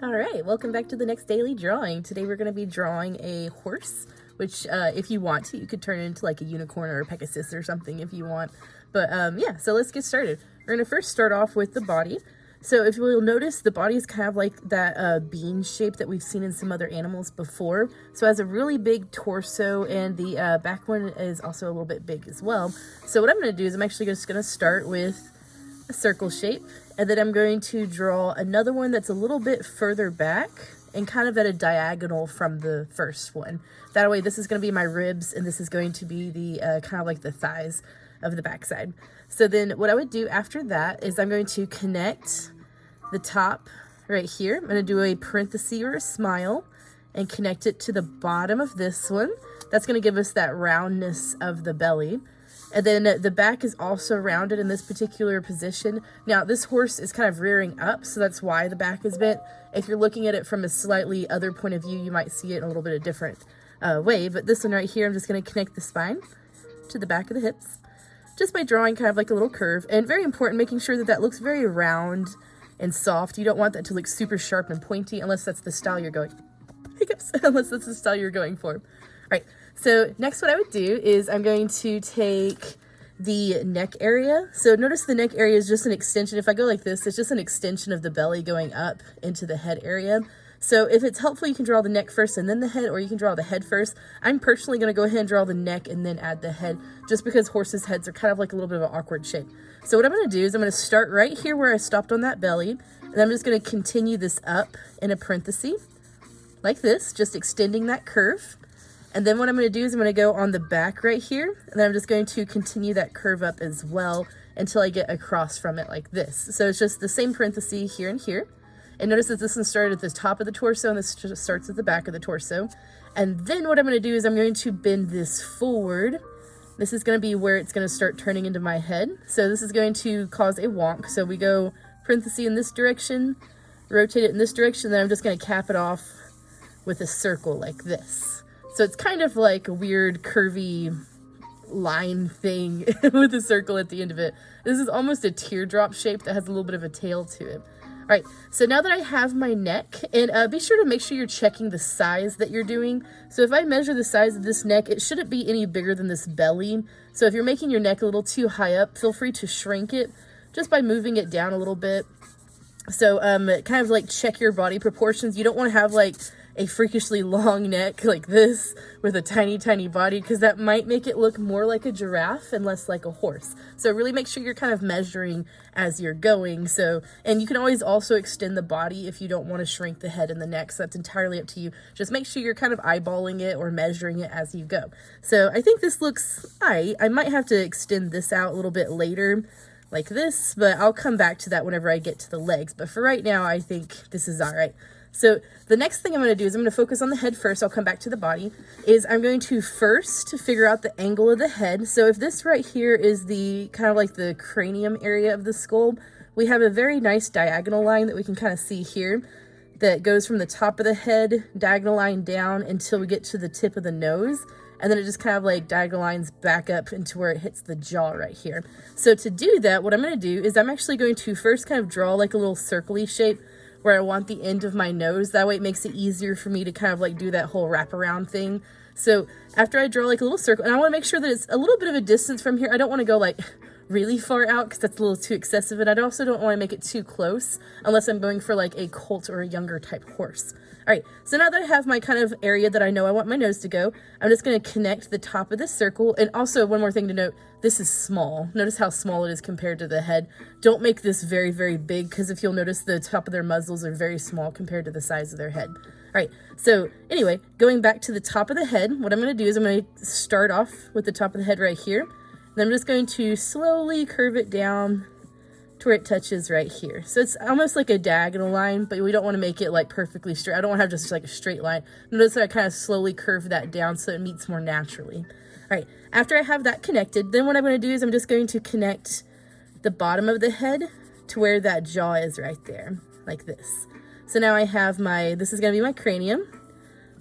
All right, welcome back to the next daily drawing. Today we're going to be drawing a horse, which if you want to, you could turn it into like a unicorn or a Pegasus or something if you want. But yeah, so let's get started. We're going to first start off with the body. So if you'll notice, the body is kind of like that bean shape that we've seen in some other animals before. So it has a really big torso, and the back one is also a little bit big as well. So what I'm going to do is I'm actually just going to start with a circle shape, and then I'm going to draw another one that's a little bit further back and kind of at a diagonal from the first one. That way this is going to be my ribs, and this is going to be the kind of like the thighs of the backside. So then what I would do after that is I'm going to connect the top right here. I'm going to do a parenthesis or a smile and connect it to the bottom of this one. That's going to give us that roundness of the belly. And then the back is also rounded in this particular position. Now, this horse is kind of rearing up, so that's why the back is bent. If you're looking at it from a slightly other point of view, you might see it in a little bit of different way. But this one right here, I'm just going to connect the spine to the back of the hips, just by drawing kind of like a little curve. And very important, making sure that that looks very round and soft. You don't want that to look super sharp and pointy unless that's the style you're going. Hiccups. Unless that's the style you're going for. All right. So next what I would do is I'm going to take the neck area. So notice the neck area is just an extension. If I go like this, it's just an extension of the belly going up into the head area. So if it's helpful, you can draw the neck first and then the head, or you can draw the head first. I'm personally going to go ahead and draw the neck and then add the head, just because horses' heads are kind of like a little bit of an awkward shape. So what I'm going to do is I'm going to start right here where I stopped on that belly, and I'm just going to continue this up in a parenthesis like this, just extending that curve. And then what I'm going to do is I'm going to go on the back right here, and then I'm just going to continue that curve up as well until I get across from it like this. So it's just the same parenthesis here and here. And notice that this one started at the top of the torso, and this just starts at the back of the torso. And then what I'm going to do is I'm going to bend this forward. This is going to be where it's going to start turning into my head. So this is going to cause a wonk. So we go parenthesis in this direction, rotate it in this direction, then I'm just going to cap it off with a circle like this. So it's kind of like a weird curvy line thing with a circle at the end of it. This is almost a teardrop shape that has a little bit of a tail to it. All right, so now that I have my neck, and be sure to make sure you're checking the size that you're doing. So if I measure the size of this neck, it shouldn't be any bigger than this belly. So if you're making your neck a little too high up, feel free to shrink it just by moving it down a little bit. So kind of like check your body proportions. You don't want to have like a freakishly long neck like this with a tiny, tiny body, because that might make it look more like a giraffe and less like a horse. So really make sure you're kind of measuring as you're going. So, and you can always also extend the body if you don't want to shrink the head and the neck. So that's entirely up to you. Just make sure you're kind of eyeballing it or measuring it as you go. So I think this looks all right. I might have to extend this out a little bit later like this, but I'll come back to that whenever I get to the legs. But for right now, I think this is all right. So the next thing I'm going to do is I'm going to focus on the head first. I'll come back to the body. Is I'm going to first figure out the angle of the head. So if this right here is the kind of like the cranium area of the skull, we have a very nice diagonal line that we can kind of see here that goes from the top of the head, diagonal line down until we get to the tip of the nose. And then it just kind of like diagonal lines back up into where it hits the jaw right here. So to do that, what I'm going to do is I'm actually going to first kind of draw like a little circle-y shape where I want the end of my nose. That way it makes it easier for me to kind of like do that whole wraparound thing. So after I draw like a little circle, and I want to make sure that it's a little bit of a distance from here. I don't want to go like really far out because that's a little too excessive, and I also don't want to make it too close unless I'm going for like a colt or a younger type horse. All right, so now that I have my kind of area that I know I want my nose to go, I'm just going to connect the top of this circle. And also one more thing to note, this is small. Notice how small it is compared to the head. Don't make this very, very big, because if you'll notice, the top of their muzzles are very small compared to the size of their head. All right, so anyway, going back to the top of the head, what I'm going to do is I'm going to start off with the top of the head right here. And I'm just going to slowly curve it down to where it touches right here. So it's almost like a diagonal line, but we don't want to make it like perfectly straight. I don't want to have just like a straight line. Notice that I kind of slowly curve that down so it meets more naturally. All right, after I have that connected, then what I'm going to do is I'm just going to connect the bottom of the head to where that jaw is right there, like this. So now I have my, this is going to be my cranium.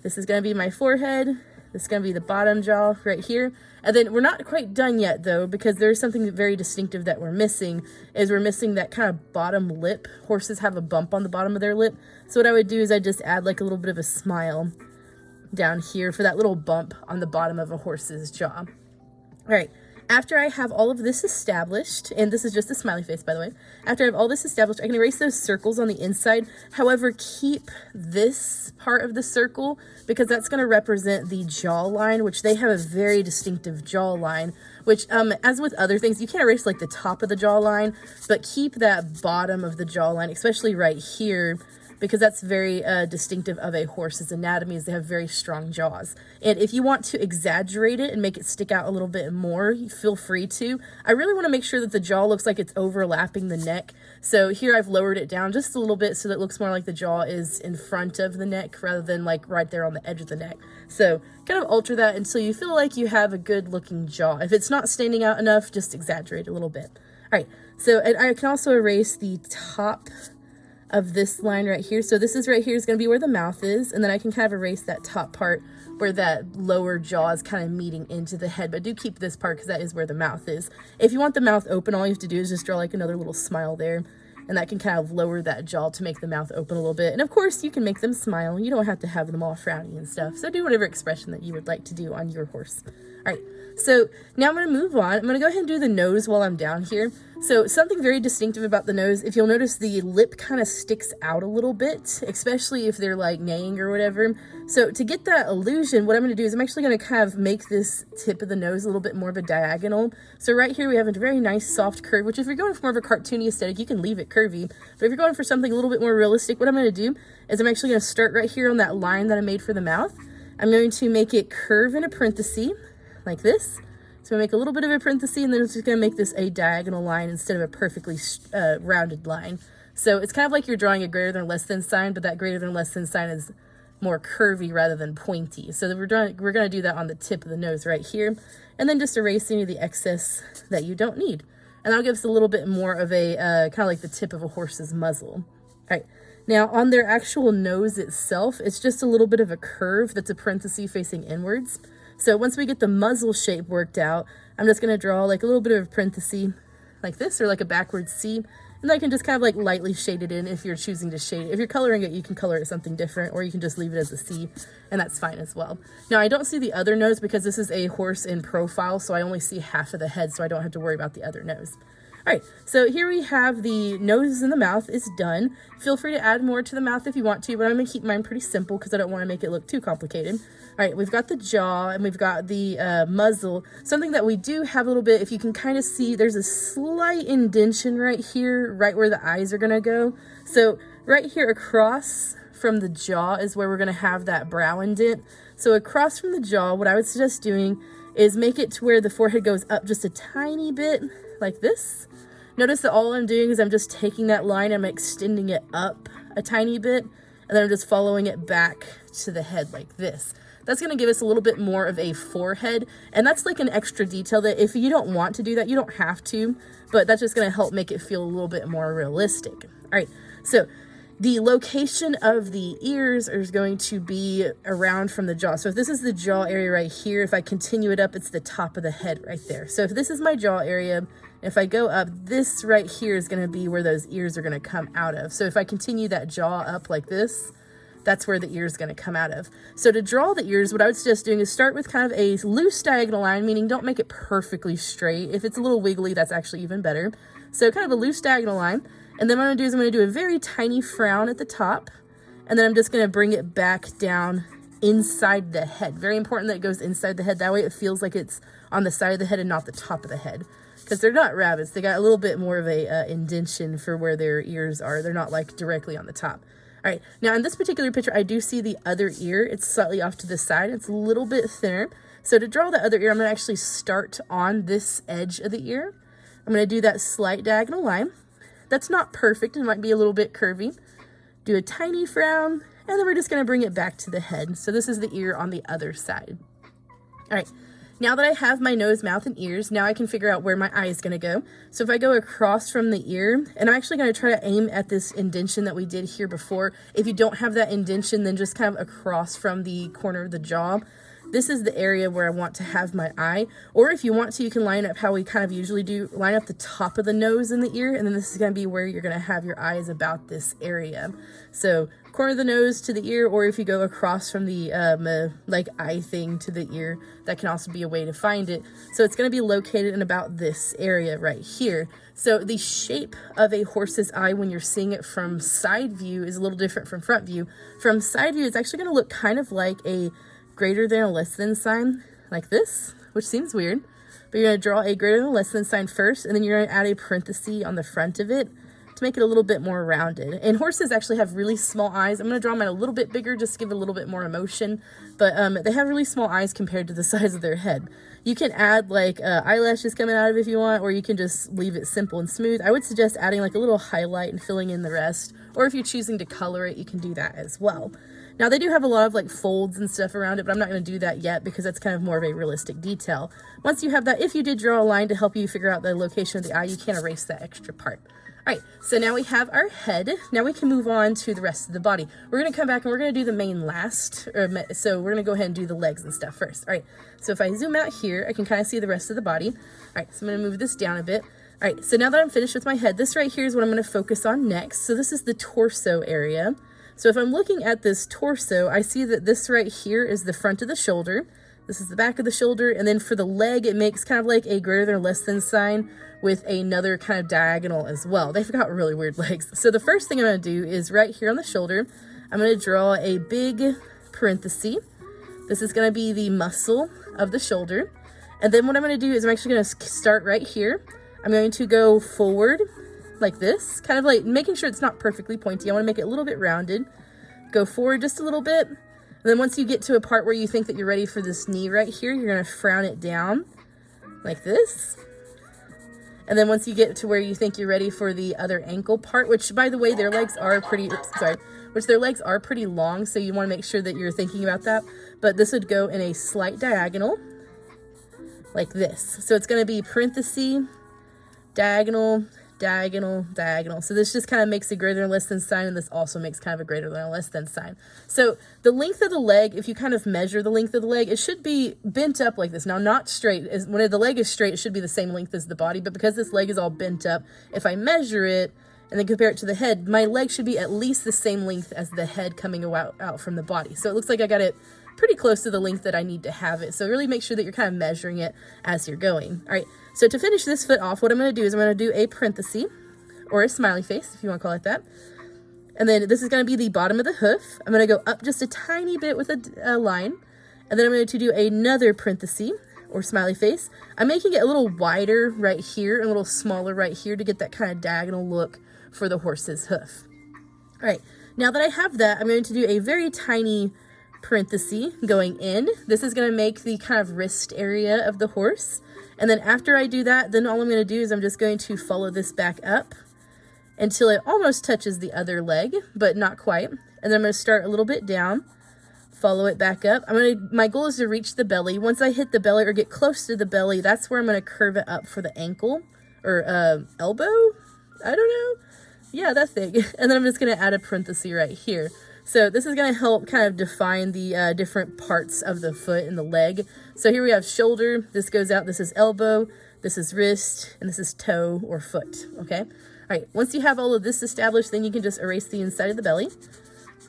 This is going to be my forehead. This is going to be the bottom jaw right here. And then we're not quite done yet though, because there's something very distinctive that we're missing, is we're missing that kind of bottom lip. Horses have a bump on the bottom of their lip. So what I would do is I just add like a little bit of a smile down here for that little bump on the bottom of a horse's jaw. All right. After I have all of this established, and this is just a smiley face, by the way. After I have all this established, I can erase those circles on the inside. However, keep this part of the circle because that's going to represent the jawline, which they have a very distinctive jawline, which, as with other things, you can't erase like the top of the jawline, but keep that bottom of the jawline, especially right here, because that's very distinctive of a horse's anatomy, is they have very strong jaws. And if you want to exaggerate it and make it stick out a little bit more, feel free to. I really want to make sure that the jaw looks like it's overlapping the neck. So here I've lowered it down just a little bit so that it looks more like the jaw is in front of the neck rather than like right there on the edge of the neck. So kind of alter that until you feel like you have a good looking jaw. If it's not standing out enough, just exaggerate a little bit. All right, so and I can also erase the top of this line right here. So this is right here is going to be where the mouth is, and then I can kind of erase that top part where that lower jaw is kind of meeting into the head, but do keep this part because that is where the mouth is. If you want the mouth open, all you have to do is just draw like another little smile there, and that can kind of lower that jaw to make the mouth open a little bit. And of course you can make them smile. You don't have to have them all frowny and stuff. So do whatever expression that you would like to do on your horse. All right, so now I'm going to move on. I'm going to go ahead and do the nose while I'm down here. So something very distinctive about the nose, if you'll notice the lip kind of sticks out a little bit, especially if they're like neighing or whatever. So to get that illusion, what I'm going to do is I'm actually going to kind of make this tip of the nose a little bit more of a diagonal. So right here we have a very nice soft curve, which if you're going for more of a cartoony aesthetic, you can leave it curvy. But if you're going for something a little bit more realistic, what I'm going to do is I'm actually going to start right here on that line that I made for the mouth. I'm going to make it curve in a parenthesis like this. So I make a little bit of a parenthesis, and then it's just going to make this a diagonal line instead of a perfectly rounded line. So it's kind of like you're drawing a greater than or less than sign, but that greater than or less than sign is more curvy rather than pointy. So we're going to do that on the tip of the nose right here, and then just erase any of the excess that you don't need. And that'll give us a little bit more of a kind of like the tip of a horse's muzzle. All right. Now on their actual nose itself, it's just a little bit of a curve that's a parenthesis facing inwards. So once we get the muzzle shape worked out, I'm just going to draw like a little bit of a parenthesis like this, or like a backwards C, and I can just kind of like lightly shade it in if you're choosing to shade it. If you're coloring it, you can color it something different, or you can just leave it as a C, and that's fine as well. Now I don't see the other nose because this is a horse in profile, so I only see half of the head, so I don't have to worry about the other nose. All right, so here we have the nose and the mouth is done. Feel free to add more to the mouth if you want to, but I'm going to keep mine pretty simple because I don't want to make it look too complicated. All right, we've got the jaw and we've got the muzzle. Something that we do have a little bit, if you can kind of see, there's a slight indentation right here, right where the eyes are going to go. So right here across from the jaw is where we're going to have that brow indent. So across from the jaw, what I would suggest doing is make it to where the forehead goes up just a tiny bit like this. Notice that all I'm doing is I'm just taking that line, I'm extending it up a tiny bit, and then I'm just following it back to the head like this. That's going to give us a little bit more of a forehead, and that's like an extra detail that if you don't want to do that, you don't have to, but that's just going to help make it feel a little bit more realistic. All right, so the location of the ears is going to be around from the jaw. So if this is the jaw area right here, if I continue it up, it's the top of the head right there. So if this is my jaw area, if I go up, this right here is going to be where those ears are going to come out of. So if I continue that jaw up like this, that's where the ear is going to come out of. So to draw the ears, what I would suggest doing is start with kind of a loose diagonal line, meaning don't make it perfectly straight. If it's a little wiggly, that's actually even better. So kind of a loose diagonal line. And then what I'm going to do is I'm going to do a very tiny frown at the top. And then I'm just going to bring it back down inside the head. Very important that it goes inside the head. That way it feels like it's on the side of the head and not the top of the head. Because they're not rabbits. They got a little bit more of a indentation for where their ears are. They're not like directly on the top. All right, now in this particular picture, I do see the other ear. It's slightly off to the side. It's a little bit thinner. So to draw the other ear, I'm going to actually start on this edge of the ear. I'm going to do that slight diagonal line. That's not perfect. It might be a little bit curvy. Do a tiny frown, and then we're just going to bring it back to the head. So this is the ear on the other side. All right. Now that I have my nose, mouth, and ears, now I can figure out where my eye is going to go. So if I go across from the ear, and I'm actually going to try to aim at this indentation that we did here before. If you don't have that indentation, then just kind of across from the corner of the jaw. this is the area where I want to have my eye. Or if you want to, you can line up how we kind of usually do, line up the top of the nose and the ear, and then this is going to be where you're going to have your eyes about this area. So corner of the nose to the ear, or if you go across from the like eye thing to the ear, that can also be a way to find it. So it's going to be located in about this area right here. So the shape of a horse's eye when you're seeing it from side view is a little different from front view. From side view, it's actually going to look kind of like a greater than or less than sign, like this, which seems weird. But you're going to draw a greater than or less than sign first, and then you're going to add a parenthesis on the front of it to make it a little bit more rounded. And horses actually have really small eyes. I'm going to draw mine a little bit bigger just to give it a little bit more emotion. But they have really small eyes compared to the size of their head. You can add like eyelashes coming out of it if you want, or you can just leave it simple and smooth. I would suggest adding like a little highlight and filling in the rest. Or if you're choosing to color it, you can do that as well. Now they do have a lot of like folds and stuff around it, but I'm not going to do that yet because that's kind of more of a realistic detail. Once you have that, if you did draw a line to help you figure out the location of the eye, you can erase that extra part. All right, so now we have our head. Now we can move on to the rest of the body. We're going to come back and we're going to do the mane last. So we're going to go ahead and do the legs and stuff first. All right, so if I zoom out here, I can kind of see the rest of the body. All right, so I'm going to move this down a bit. All right, so now that I'm finished with my head, this right here is what I'm going to focus on next. So this is the torso area. So if I'm looking at this torso, I see that this right here is the front of the shoulder. This is the back of the shoulder. And then for the leg, it makes kind of like a greater than or less than sign with another kind of diagonal as well. They've got really weird legs. So the first thing I'm going to do is right here on the shoulder, I'm going to draw a big parenthesis. This is going to be the muscle of the shoulder. And then what I'm going to do is I'm actually going to start right here. I'm going to go forward like this, kind of like making sure it's not perfectly pointy. I want to make it a little bit rounded. Go forward just a little bit. And then once you get to a part where you think that you're ready for this knee right here, you're going to frown it down like this. And then once you get to where you think you're ready for the other ankle part, which by the way, their legs are pretty, their legs are pretty long. So you want to make sure that you're thinking about that. But this would go in a slight diagonal like this. So it's going to be parenthesis, diagonal, diagonal, diagonal. So this just kind of makes a greater than or less than sign, and this also makes kind of a greater than or less than sign. So the length of the leg, if you kind of measure the length of the leg, it should be bent up like this. Now, not straight. When the leg is straight, it should be the same length as the body, but because this leg is all bent up, if I measure it and then compare it to the head, my leg should be at least the same length as the head coming out from the body. So it looks like I got it pretty close to the length that I need to have it. So really make sure that you're kind of measuring it as you're going. All right, so to finish this foot off, what I'm going to do is I'm going to do a parenthesis or a smiley face, if you want to call it that. And then this is going to be the bottom of the hoof. I'm going to go up just a tiny bit with a line. And then I'm going to do another parenthesis or smiley face. I'm making it a little wider right here, a little smaller right here to get that kind of diagonal look for the horse's hoof. All right, now that I have that, I'm going to do a very tiny parenthesis going in. This is going to make the kind of wrist area of the horse. And then after I do that, then all I'm going to do is I'm just going to follow this back up until it almost touches the other leg, but not quite. And then I'm going to start a little bit down, follow it back up. My goal is to reach the belly. Once I hit the belly or get close to the belly, that's where I'm going to curve it up for the ankle or elbow. I don't know. Yeah, that thing. And then I'm just going to add a parenthesis right here. So this is going to help kind of define the different parts of the foot and the leg. So here we have shoulder, this goes out, this is elbow, this is wrist, and this is toe or foot, okay? All right, once you have all of this established, then you can just erase the inside of the belly,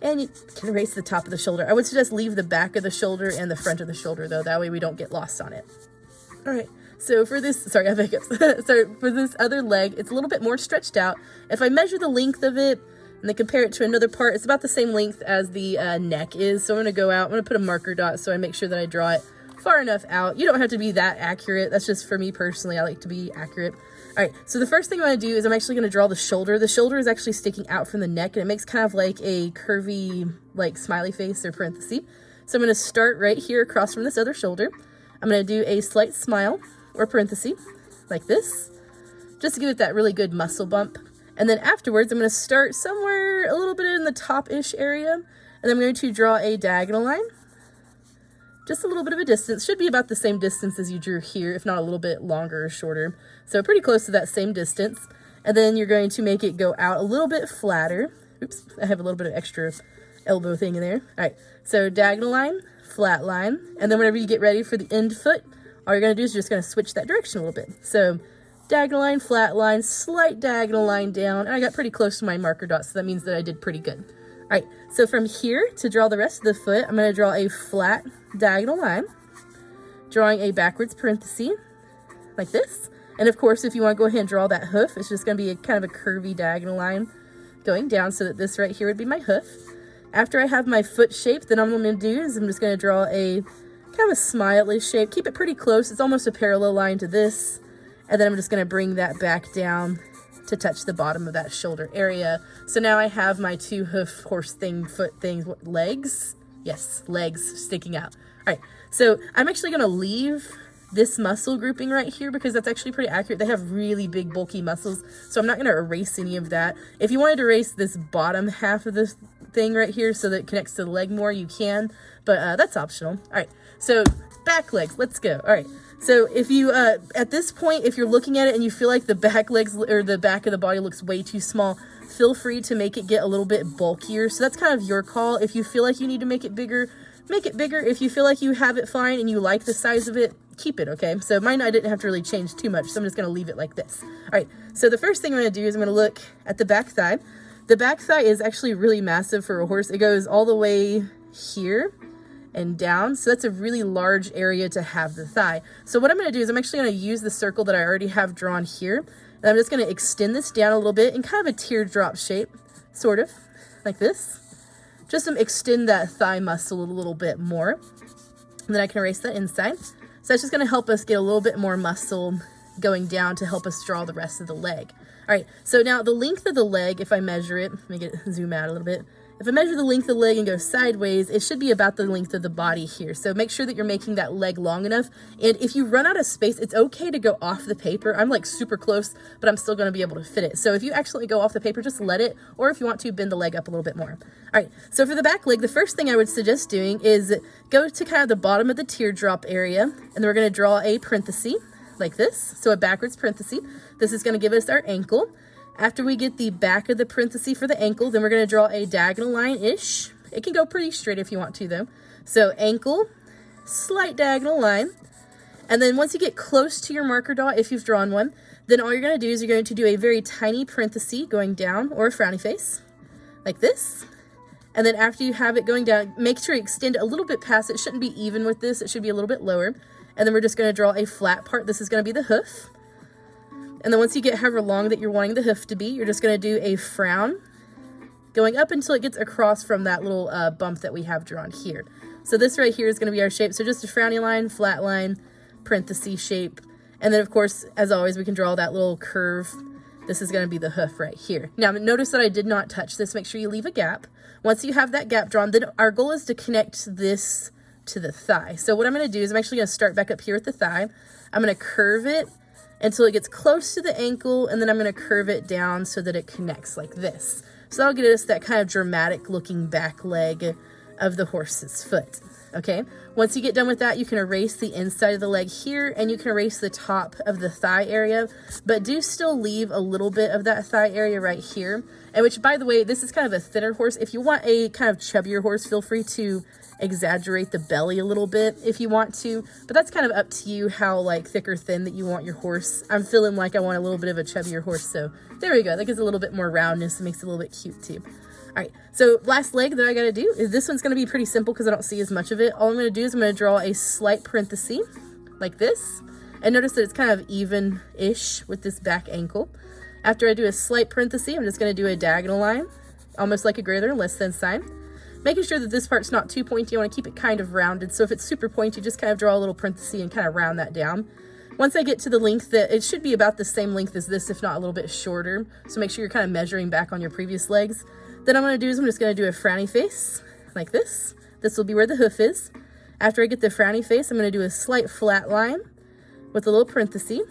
and you can erase the top of the shoulder. I would suggest leave the back of the shoulder and the front of the shoulder, though. That way we don't get lost on it. All right, so for this, sorry, I have hiccups. Sorry, for this other leg, it's a little bit more stretched out. If I measure the length of it, and then compare it to another part, it's about the same length as the neck is. So I'm going to go out, I'm going to put a marker dot so I make sure that I draw it far enough out. You don't have to be that accurate. That's just for me personally. I like to be accurate. All right, so the first thing I'm going to do is I'm actually going to draw the shoulder. The shoulder is actually sticking out from the neck, and it makes kind of like a curvy, like smiley face or parenthesis. So I'm going to start right here across from this other shoulder. I'm going to do a slight smile or parenthesis like this, just to give it that really good muscle bump. And then afterwards, I'm going to start somewhere a little bit in the top-ish area. And then I'm going to draw a diagonal line. Just a little bit of a distance. Should be about the same distance as you drew here, if not a little bit longer or shorter. So pretty close to that same distance. And then you're going to make it go out a little bit flatter. Oops, I have a little bit of extra elbow thing in there. All right, so diagonal line, flat line, and then whenever you get ready for the end foot, all you're gonna do is just gonna switch that direction a little bit. So diagonal line, flat line, slight diagonal line down, and I got pretty close to my marker dot, so that means that I did pretty good. All right, so from here to draw the rest of the foot, I'm gonna draw a flat diagonal line, drawing a backwards parenthesis, like this. And of course, if you want to go ahead and draw that hoof, it's just going to be a kind of a curvy diagonal line going down, so that this right here would be my hoof. After I have my foot shape, then what I'm going to do is I'm just going to draw a kind of a smiley shape. Keep it pretty close. It's almost a parallel line to this. And then I'm just going to bring that back down to touch the bottom of that shoulder area. So now I have my two hoof horse thing, foot things, legs? Yes, legs sticking out. All right, so I'm actually going to leave this muscle grouping right here because that's actually pretty accurate. They have really big bulky muscles, so I'm not going to erase any of that. If you wanted to erase this bottom half of this thing right here so that it connects to the leg more, you can, but that's optional. All right, so back legs, let's go. All right, so if you at this point, if you're looking at it and you feel like the back legs or the back of the body looks way too small, feel free to make it get a little bit bulkier. So that's kind of your call. If you feel like you need to make it bigger, make it bigger. If you feel like you have it fine and you like the size of it, keep it, okay? So mine, I didn't have to really change too much, so I'm just gonna leave it like this. All right, so the first thing I'm gonna do is I'm gonna look at the back thigh. The back thigh is actually really massive for a horse. It goes all the way here and down, so that's a really large area to have the thigh. So what I'm gonna do is I'm actually gonna use the circle that I already have drawn here, and I'm just gonna extend this down a little bit in kind of a teardrop shape, sort of, like this. Just to extend that thigh muscle a little bit more. And then I can erase that inside. So that's just gonna help us get a little bit more muscle going down to help us draw the rest of the leg. All right, so now the length of the leg, if I measure it, let me zoom out a little bit. If I measure the length of the leg and go sideways, it should be about the length of the body here. So make sure that you're making that leg long enough. And if you run out of space, it's okay to go off the paper. I'm like super close, but I'm still gonna be able to fit it. So if you accidentally go off the paper, just let it, or if you want to, bend the leg up a little bit more. All right, so for the back leg, the first thing I would suggest doing is go to kind of the bottom of the teardrop area, and then we're gonna draw a parenthesis like this. So a backwards parenthesis. This is gonna give us our ankle. After we get the back of the parenthesis for the ankle, then we're going to draw a diagonal line-ish. It can go pretty straight if you want to, though. So ankle, slight diagonal line. And then once you get close to your marker dot, if you've drawn one, then all you're going to do is you're going to do a very tiny parenthesis going down, or a frowny face, like this. And then after you have it going down, make sure you extend a little bit past it. It shouldn't be even with this. It should be a little bit lower. And then we're just going to draw a flat part. This is going to be the hoof. And then once you get however long that you're wanting the hoof to be, you're just going to do a frown going up until it gets across from that little bump that we have drawn here. So this right here is going to be our shape. So just a frowny line, flat line, parenthesis shape. And then of course, as always, we can draw that little curve. This is going to be the hoof right here. Now notice that I did not touch this. Make sure you leave a gap. Once you have that gap drawn, then our goal is to connect this to the thigh. So what I'm going to do is I'm actually going to start back up here with the thigh. I'm going to curve it until it gets close to the ankle, and then I'm going to curve it down so that it connects like this. So that'll get us that kind of dramatic looking back leg of the horse's foot. Okay, once you get done with that, you can erase the inside of the leg here, and you can erase the top of the thigh area, but do still leave a little bit of that thigh area right here. And which, by the way, this is kind of a thinner horse. If you want a kind of chubbier horse, feel free to exaggerate the belly a little bit if you want to, but that's kind of up to you how like thick or thin that you want your horse. I'm feeling like I want a little bit of a chubbier horse, so there we go. That gives a little bit more roundness and makes it a little bit cute too. All right, so last leg that I gotta do is this one's gonna be pretty simple because I don't see as much of it. All I'm gonna do is I'm gonna draw a slight parenthesis like this, and notice that it's kind of even-ish with this back ankle. After I do a slight parenthesis, I'm just gonna do a diagonal line, almost like a greater than less than sign. Making sure that this part's not too pointy. I want to keep it kind of rounded. So if it's super pointy, just kind of draw a little parenthesis and kind of round that down. Once I get to the length that it should be about the same length as this, if not a little bit shorter. So make sure you're kind of measuring back on your previous legs. Then I'm going to do is I'm just going to do a frowny face like this. This will be where the hoof is. After I get the frowny face, I'm going to do a slight flat line with a little parenthesis.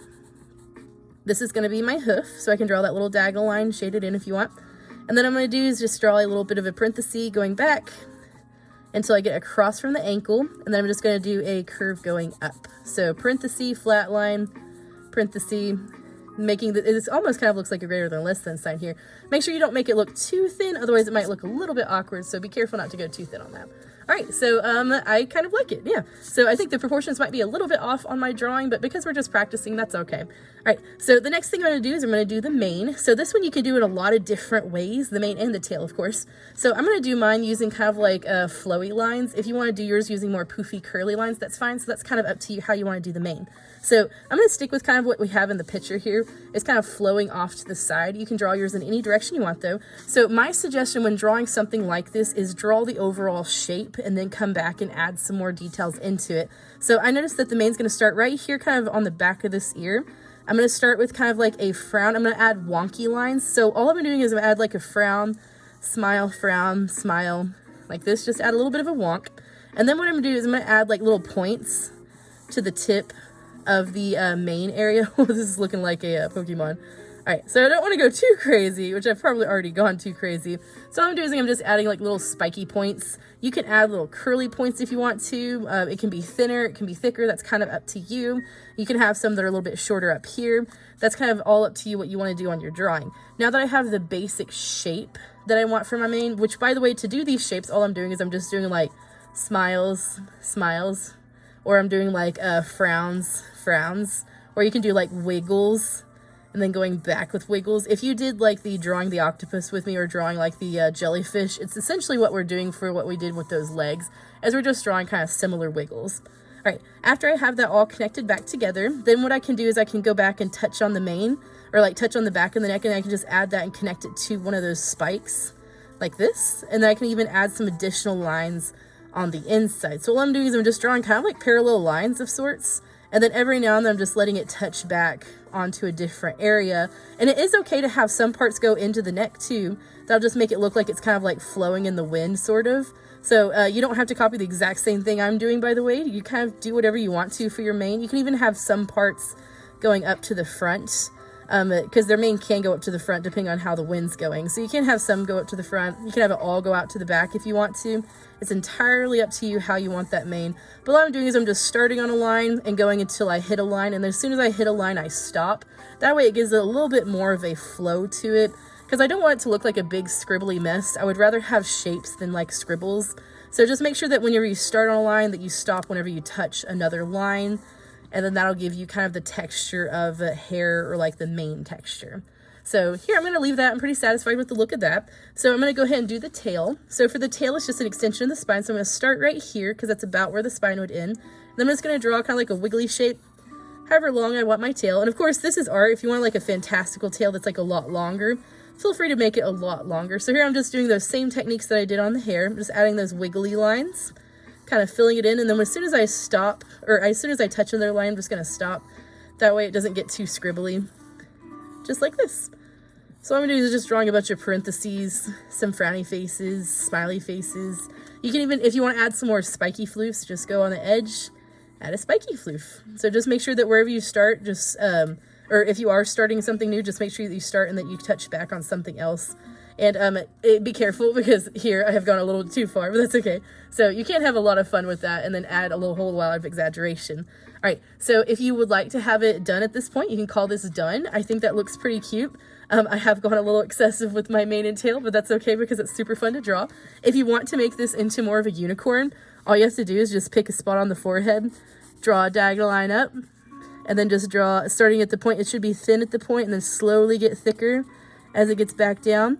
This is going to be my hoof. So I can draw that little diagonal line shaded in if you want. And then I'm going to do is just draw a little bit of a parenthesis going back until I get across from the ankle. And then I'm just going to do a curve going up. So parenthesis, flat line, parenthesis, making it almost kind of looks like a greater than less than sign here. Make sure you don't make it look too thin, otherwise it might look a little bit awkward, so be careful not to go too thin on that. All right, so I kind of like it, yeah. So I think the proportions might be a little bit off on my drawing, but because we're just practicing, that's okay. All right, so the next thing I'm gonna do is I'm gonna do the mane. So this one you can do in a lot of different ways, the mane and the tail, of course. So I'm gonna do mine using kind of like flowy lines. If you wanna do yours using more poofy curly lines, that's fine. So that's kind of up to you how you wanna do the mane. So I'm gonna stick with kind of what we have in the picture here. It's kind of flowing off to the side. You can draw yours in any direction you want though. So my suggestion when drawing something like this is draw the overall shape and then come back and add some more details into it. So I noticed that the mane's gonna start right here kind of on the back of this ear. I'm gonna start with kind of like a frown. I'm gonna add wonky lines. So all I'm doing is I'm gonna add like a frown, smile, like this, just add a little bit of a wonk. And then what I'm gonna do is I'm gonna add like little points to the tip of the mane area. This is looking like a Pokemon. All right, so I don't want to go too crazy, which I've probably already gone too crazy. So what I'm doing is I'm just adding like little spiky points. You can add little curly points if you want to. It can be thinner, it can be thicker. That's kind of up to you. You can have some that are a little bit shorter up here. That's kind of all up to you what you want to do on your drawing. Now that I have the basic shape that I want for my mane, which by the way, to do these shapes, all I'm doing is I'm just doing like smiles, or I'm doing like frowns, or you can do like wiggles and then going back with wiggles. If you did like the drawing the octopus with me or drawing like the jellyfish, it's essentially what we're doing for what we did with those legs, as we're just drawing kind of similar wiggles. All right, after I have that all connected back together, then what I can do is I can go back and touch on the mane, or like touch on the back of the neck, and I can just add that and connect it to one of those spikes like this. And then I can even add some additional lines on the inside. So what I'm doing is I'm just drawing kind of like parallel lines of sorts, and then every now and then I'm just letting it touch back onto a different area. And it is okay to have some parts go into the neck too. That'll just make it look like it's kind of like flowing in the wind, sort of. So you don't have to copy the exact same thing I'm doing, by the way. You kind of do whatever you want to for your mane. You can even have some parts going up to the front, because their mane can go up to the front depending on how the wind's going. So you can have some go up to the front. You can have it all go out to the back if you want to. It's entirely up to you how you want that mane. But what I'm doing is I'm just starting on a line and going until I hit a line. And then as soon as I hit a line, I stop. That way it gives it a little bit more of a flow to it, because I don't want it to look like a big scribbly mess. I would rather have shapes than like scribbles. So just make sure that whenever you start on a line that you stop whenever you touch another line. And then that'll give you kind of the texture of a hair, or like the mane texture. So here, I'm going to leave that. I'm pretty satisfied with the look of that. So I'm going to go ahead and do the tail. So for the tail, it's just an extension of the spine. So I'm going to start right here because that's about where the spine would end. Then I'm just going to draw kind of like a wiggly shape, however long I want my tail. And of course, this is art. If you want like a fantastical tail that's like a lot longer, feel free to make it a lot longer. So here I'm just doing those same techniques that I did on the hair. I'm just adding those wiggly lines, kind of filling it in. And then as soon as I stop, or as soon as I touch another line, I'm just going to stop. That way it doesn't get too scribbly, just like this. So what I'm going to do is just drawing a bunch of parentheses, some frowny faces, smiley faces. You can even, if you want to add some more spiky floofs, just go on the edge, add a spiky floof. So just make sure that wherever you start, just, or if you are starting something new, just make sure that you start and that you touch back on something else. And be careful, because here I have gone a little too far, but that's okay. So you can't have a lot of fun with that and then add a whole lot of exaggeration. All right, so if you would like to have it done at this point, you can call this done. I think that looks pretty cute. I have gone a little excessive with my mane and tail, but that's okay because it's super fun to draw. If you want to make this into more of a unicorn, all you have to do is just pick a spot on the forehead, draw a diagonal line up, and then just draw, starting at the point, it should be thin at the point, and then slowly get thicker as it gets back down.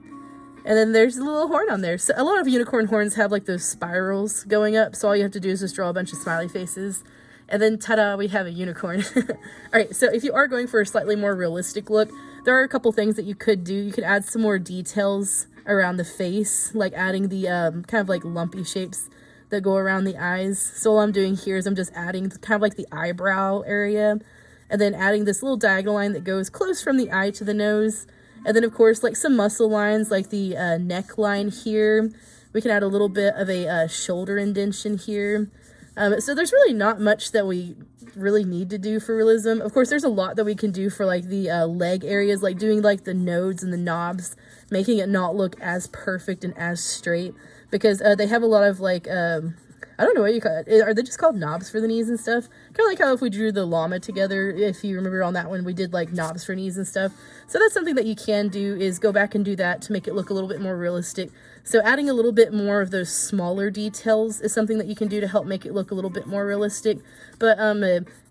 And then there's a little horn on there. So a lot of unicorn horns have like those spirals going up. So all you have to do is just draw a bunch of smiley faces. And then ta-da, we have a unicorn. All right, so if you are going for a slightly more realistic look, there are a couple things that you could do. You could add some more details around the face, like adding the kind of like lumpy shapes that go around the eyes. So all I'm doing here is I'm just adding kind of like the eyebrow area, and then adding this little diagonal line that goes close from the eye to the nose. And then, of course, like some muscle lines, like the neckline here. We can add a little bit of a shoulder indentation here. So there's really not much that we really need to do for realism. Of course, there's a lot that we can do for like the leg areas, like doing like the nodes and the knobs, making it not look as perfect and as straight, because they have a lot of like, I don't know what you call it. Are they just called knobs for the knees and stuff? Kind of like how if we drew the llama together, if you remember on that one, we did like knobs for knees and stuff. So that's something that you can do, is go back and do that to make it look a little bit more realistic. So adding a little bit more of those smaller details is something that you can do to help make it look a little bit more realistic. But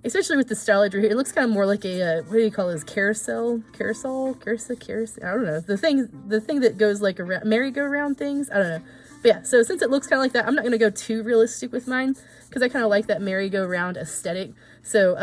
especially with the style I drew here, it looks kind of more like a, what do you call this, carousel? I don't know. The thing that goes like around, merry-go-round things? I don't know. But yeah, so since it looks kind of like that, I'm not going to go too realistic with mine, because I kind of like that merry-go-round aesthetic. So,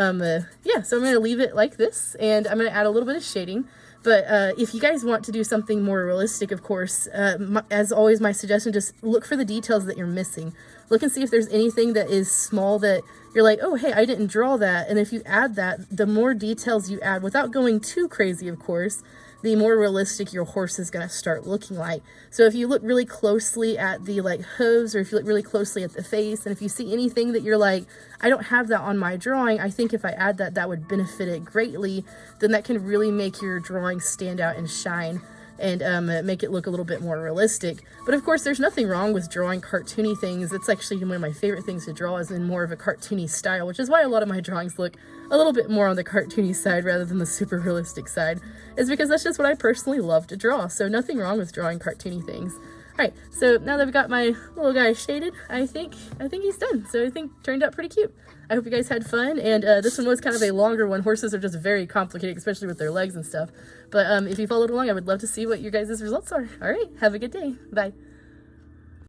yeah, so I'm going to leave it like this, and I'm going to add a little bit of shading. But if you guys want to do something more realistic, of course, as always, my suggestion, just look for the details that you're missing. Look and see if there's anything that is small that you're like, oh, hey, I didn't draw that. And if you add that, the more details you add, without going too crazy, of course, the more realistic your horse is going to start looking like. So if you look really closely at the like hooves, or if you look really closely at the face, and if you see anything that you're like, I don't have that on my drawing, I think if I add that, that would benefit it greatly, then that can really make your drawing stand out and shine, and make it look a little bit more realistic. But of course, there's nothing wrong with drawing cartoony things. It's actually one of my favorite things to draw, is in more of a cartoony style, which is why a lot of my drawings look a little bit more on the cartoony side rather than the super realistic side, is because that's just what I personally love to draw. So nothing wrong with drawing cartoony things. Alright, so now that I've got my little guy shaded, I think he's done. So I think it turned out pretty cute. I hope you guys had fun, and this one was kind of a longer one. Horses are just very complicated, especially with their legs and stuff. But if you followed along, I would love to see what your guys' results are. Alright, have a good day. Bye.